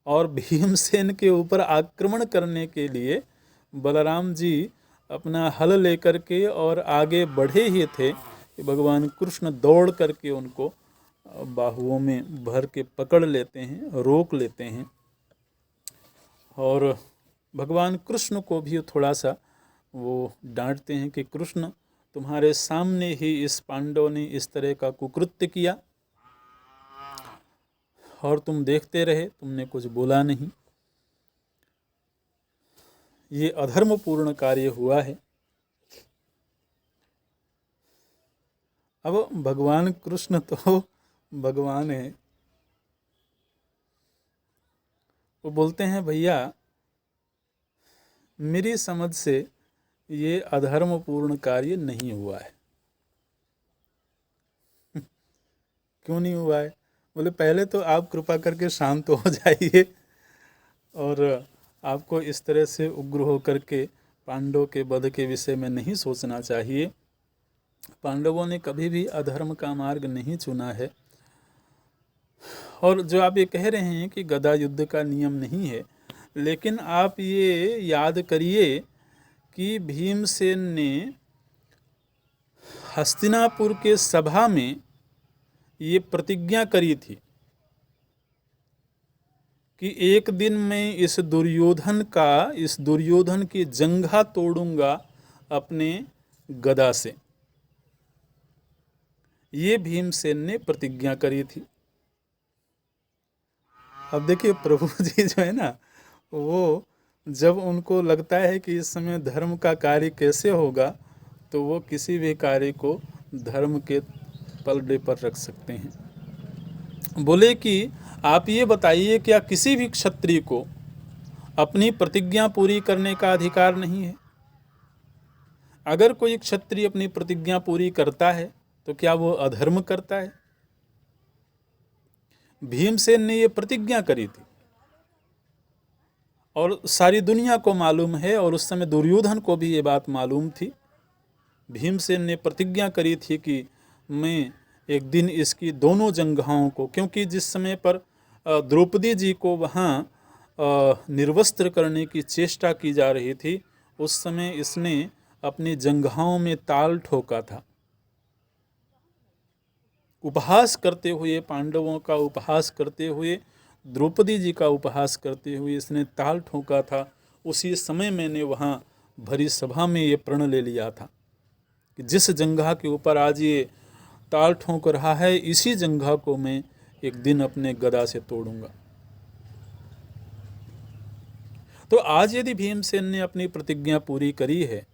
और भीमसेन के ऊपर आक्रमण करने के लिए बलराम जी अपना हल लेकर के और आगे बढ़े ही थे कि भगवान कृष्ण दौड़ करके उनको बाहुओं में भर के पकड़ लेते हैं, रोक लेते हैं। और भगवान कृष्ण को भी थोड़ा सा वो डांटते हैं कि कृष्ण, तुम्हारे सामने ही इस पांडव ने इस तरह का कुकृत्य किया और तुम देखते रहे, तुमने कुछ बोला नहीं। ये अधर्मपूर्ण कार्य हुआ है। अब भगवान कृष्ण तो भगवान है, वो बोलते हैं भैया मेरी समझ से ये अधर्मपूर्ण कार्य नहीं हुआ है। क्यों नहीं हुआ है? बोले पहले तो आप कृपा करके शांत हो जाइए और आपको इस तरह से उग्र होकर के पांडवों के वध के विषय में नहीं सोचना चाहिए। पांडवों ने कभी भी अधर्म का मार्ग नहीं चुना है। और जो आप ये कह रहे हैं कि गदा युद्ध का नियम नहीं है, लेकिन आप ये याद करिए कि भीमसेन ने हस्तिनापुर के सभा में ये प्रतिज्ञा करी थी कि एक दिन मैं इस दुर्योधन की जंघा तोड़ूंगा अपने गदा से। ये भीमसेन ने प्रतिज्ञा करी थी। अब देखिए प्रभु जी जो है ना, वो जब उनको लगता है कि इस समय धर्म का कार्य कैसे होगा, तो वो किसी भी कार्य को धर्म के पलड़े पर रख सकते हैं। बोले कि आप ये बताइए, क्या किसी भी क्षत्रिय को अपनी प्रतिज्ञा पूरी करने का अधिकार नहीं है? अगर कोई क्षत्रिय अपनी प्रतिज्ञा पूरी करता है तो क्या वो अधर्म करता है? भीमसेन ने ये प्रतिज्ञा करी थी और सारी दुनिया को मालूम है, और उस समय दुर्योधन को भी ये बात मालूम थी। भीमसेन ने प्रतिज्ञा करी थी कि मैं एक दिन इसकी दोनों जंघाओं को, क्योंकि जिस समय पर द्रौपदी जी को वहाँ निर्वस्त्र करने की चेष्टा की जा रही थी, उस समय इसने अपनी जंघाओं में ताल ठोका था। उपहास करते हुए, पांडवों का उपहास करते हुए, द्रौपदी जी का उपहास करते हुए इसने ताल ठोका था। उसी समय मैंने वहाँ भरी सभा में ये प्रण ले लिया था कि जिस जंघा के ऊपर आज ये ताल ठोक रहा है, इसी जंघा को मैं एक दिन अपने गदा से तोड़ूंगा। तो आज यदि भीमसेन ने अपनी प्रतिज्ञा पूरी करी है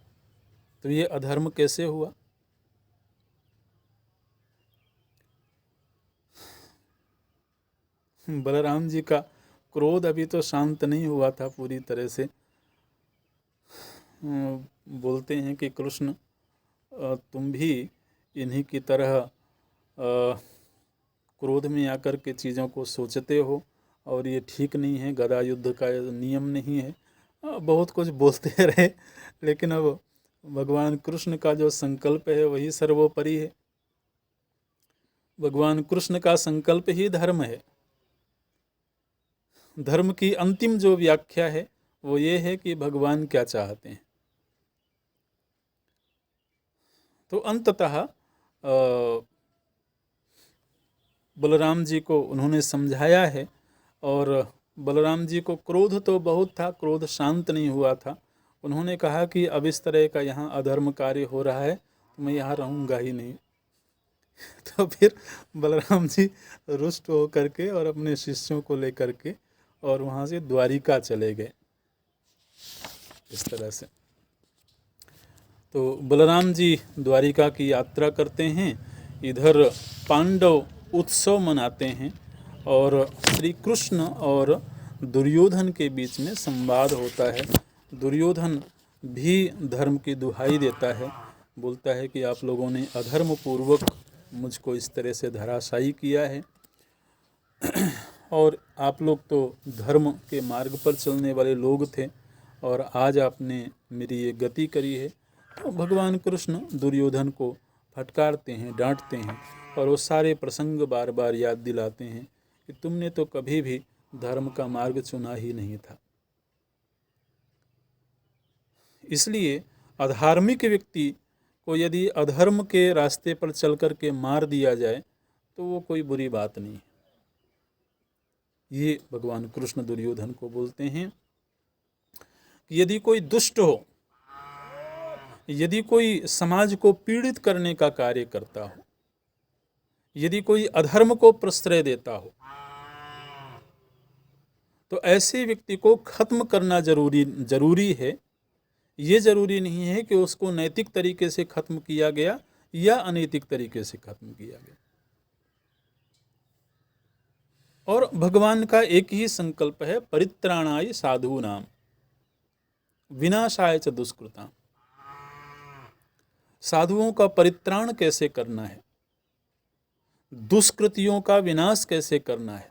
तो ये अधर्म कैसे हुआ? बलराम जी का क्रोध अभी तो शांत नहीं हुआ था पूरी तरह से। बोलते हैं कि कृष्ण, तुम भी इन्हीं की तरह क्रोध में आकर के चीज़ों को सोचते हो और ये ठीक नहीं है, गदा युद्ध का नियम नहीं है। बहुत कुछ बोलते रहे, लेकिन अब भगवान कृष्ण का जो संकल्प है वही सर्वोपरि है। भगवान कृष्ण का संकल्प ही धर्म है। धर्म की अंतिम जो व्याख्या है वो ये है कि भगवान क्या चाहते हैं। तो अंततः बलराम जी को उन्होंने समझाया है, और बलराम जी को क्रोध तो बहुत था, क्रोध शांत नहीं हुआ था। उन्होंने कहा कि अब इस तरह का यहाँ अधर्म कार्य हो रहा है तो मैं यहाँ रहूँगा ही नहीं। तो फिर बलराम जी रुष्ट हो करके और अपने शिष्यों को लेकर के और वहाँ से द्वारिका चले गए। इस तरह से तो बलराम जी द्वारिका की यात्रा करते हैं, इधर पांडव उत्सव मनाते हैं और श्री कृष्ण और दुर्योधन के बीच में संवाद होता है। दुर्योधन भी धर्म की दुहाई देता है, बोलता है कि आप लोगों ने अधर्म पूर्वक मुझको इस तरह से धराशायी किया है और आप लोग तो धर्म के मार्ग पर चलने वाले लोग थे और आज आपने मेरी ये गति करी है। तो भगवान कृष्ण दुर्योधन को फटकारते हैं, डांटते हैं और वो सारे प्रसंग बार बार याद दिलाते हैं कि तुमने तो कभी भी धर्म का मार्ग चुना ही नहीं था। इसलिए अधार्मिक व्यक्ति को यदि अधर्म के रास्ते पर चल कर के मार दिया जाए तो वो कोई बुरी बात नहीं है। ये भगवान कृष्ण दुर्योधन को बोलते हैं कि यदि कोई दुष्ट हो, यदि कोई समाज को पीड़ित करने का कार्य करता हो, यदि कोई अधर्म को प्रश्रय देता हो, तो ऐसे व्यक्ति को खत्म करना जरूरी है। ये जरूरी नहीं है कि उसको नैतिक तरीके से खत्म किया गया या अनैतिक तरीके से खत्म किया गया। और भगवान का एक ही संकल्प है, परित्राणाय साधूनाम विनाशाय च दुष्कृताम। साधुओं का परित्राण कैसे करना है, दुष्कृतियों का विनाश कैसे करना है।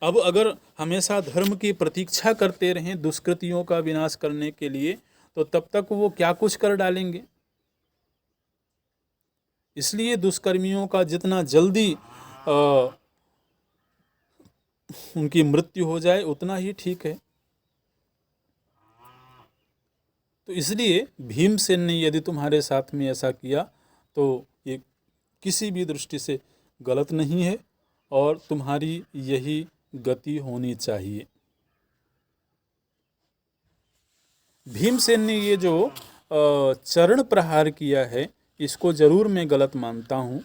अब अगर हमेशा धर्म की प्रतीक्षा करते रहें दुष्कृतियों का विनाश करने के लिए, तो तब तक वो क्या कुछ कर डालेंगे। इसलिए दुष्कर्मियों का जितना जल्दी उनकी मृत्यु हो जाए उतना ही ठीक है। तो इसलिए भीमसेन ने यदि तुम्हारे साथ में ऐसा किया तो ये किसी भी दृष्टि से गलत नहीं है और तुम्हारी यही गति होनी चाहिए। भीमसेन ने ये जो चरण प्रहार किया है इसको जरूर मैं गलत मानता हूँ।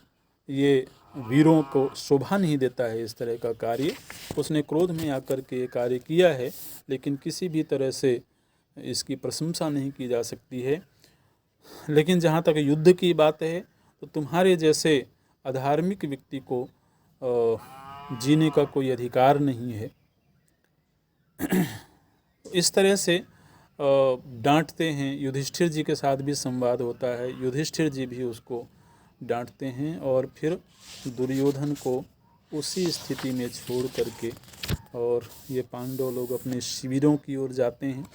ये वीरों को शोभा नहीं देता है इस तरह का कार्य। उसने क्रोध में आकर के ये कार्य किया है, लेकिन किसी भी तरह से इसकी प्रशंसा नहीं की जा सकती है। लेकिन जहाँ तक युद्ध की बात है तो तुम्हारे जैसे अधार्मिक व्यक्ति को जीने का कोई अधिकार नहीं है। इस तरह से डांटते हैं। युधिष्ठिर जी के साथ भी संवाद होता है, युधिष्ठिर जी भी उसको डांटते हैं और फिर दुर्योधन को उसी स्थिति में छोड़ करके और ये पांडव लोग अपने शिविरों की ओर जाते हैं।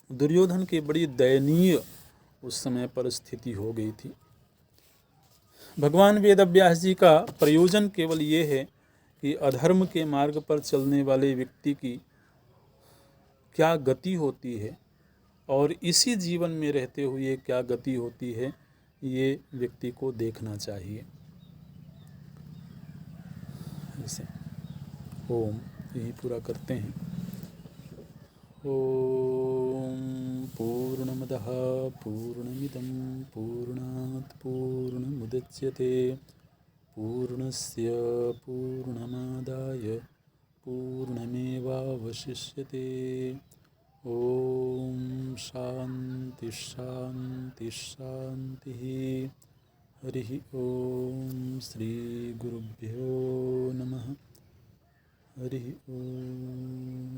दुर्योधन की बड़ी दयनीय उस समय पर स्थिति हो गई थी। भगवान वेदव्यास जी का प्रयोजन केवल ये है कि अधर्म के मार्ग पर चलने वाले व्यक्ति की क्या गति होती है और इसी जीवन में रहते हुए क्या गति होती है, ये व्यक्ति को देखना चाहिए। ऐसे ओम यही पूरा करते हैं। ओम पूर्णमदः पूर्णमिदं पूर्णात् पूर्णमुदच्यते पूर्णस्य पूर्णमादाय पूर्णमेवावशिष्यते। ओम शांति शांति शांतिः। हरिः ओम श्री गुरुभ्यो नमः। हरिः ओम।